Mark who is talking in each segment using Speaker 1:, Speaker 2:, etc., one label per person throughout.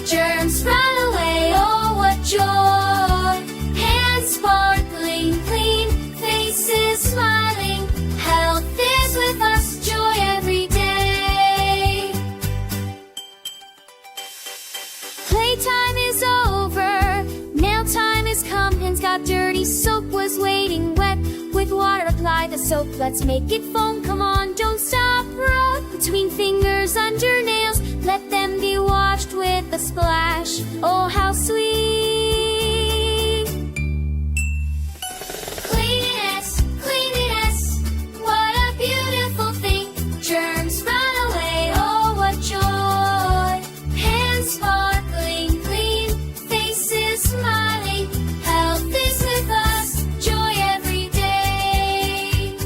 Speaker 1: germs run away. Oh, what joy! Hands sparkling clean, faces smiling. Health is with us, joy every day. Playtime is over, nail time is come. Hands got dirty, soap was waiting wet. With water apply the soap, let's make it foam. Come on, don't stop, roll between fingers under nails. Let them be washed with a splash. Oh, how sweet! Cleanliness, cleanliness, what a beautiful thing. Germs run away, oh, what joy! Hands sparkling clean, faces smiling. Health is with us, joy every day.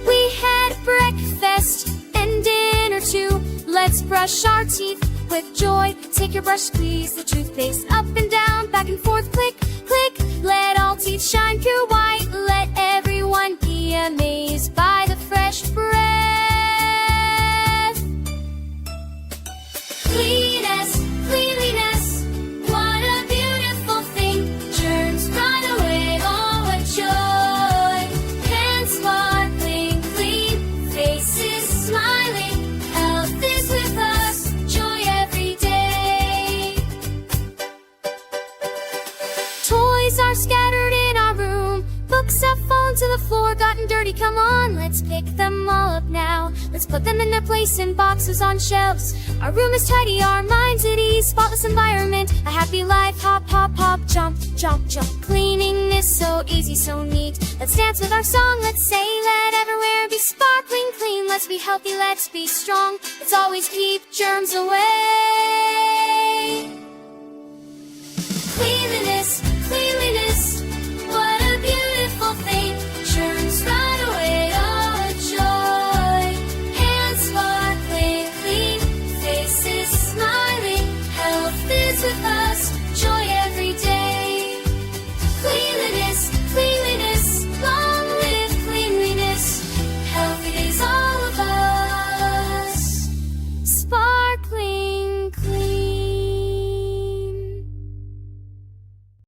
Speaker 1: We had breakfast and dinner too. Let's brush our teeth with joy. Take your brush, squeeze the toothpaste up and down, back and forth, click, click. Let all teeth shine pure white. Let everyone be amazed by the fresh breath. Cleanliness, cleanliness, what a beautiful thing. Germs run away, oh, what joy. Hands sparkling clean, faces smiling. Health is with us, joy every day. Toys are scattered in our room. Books have fallen to the floor, gotten dirty. Come on, let's pick them all up now. Let's put them in their place in boxes on shelves. Our room is tidy, our minds at ease. Spotless environment, a happy life. Hop, hop, hop, jump, jump, jump. Cleaning is so easy, so neat. Let's dance with our song. Let's say, let everywhere be sparkling clean. Let's be healthy, let's be strong. Let's always keep germs away. Cleanliness,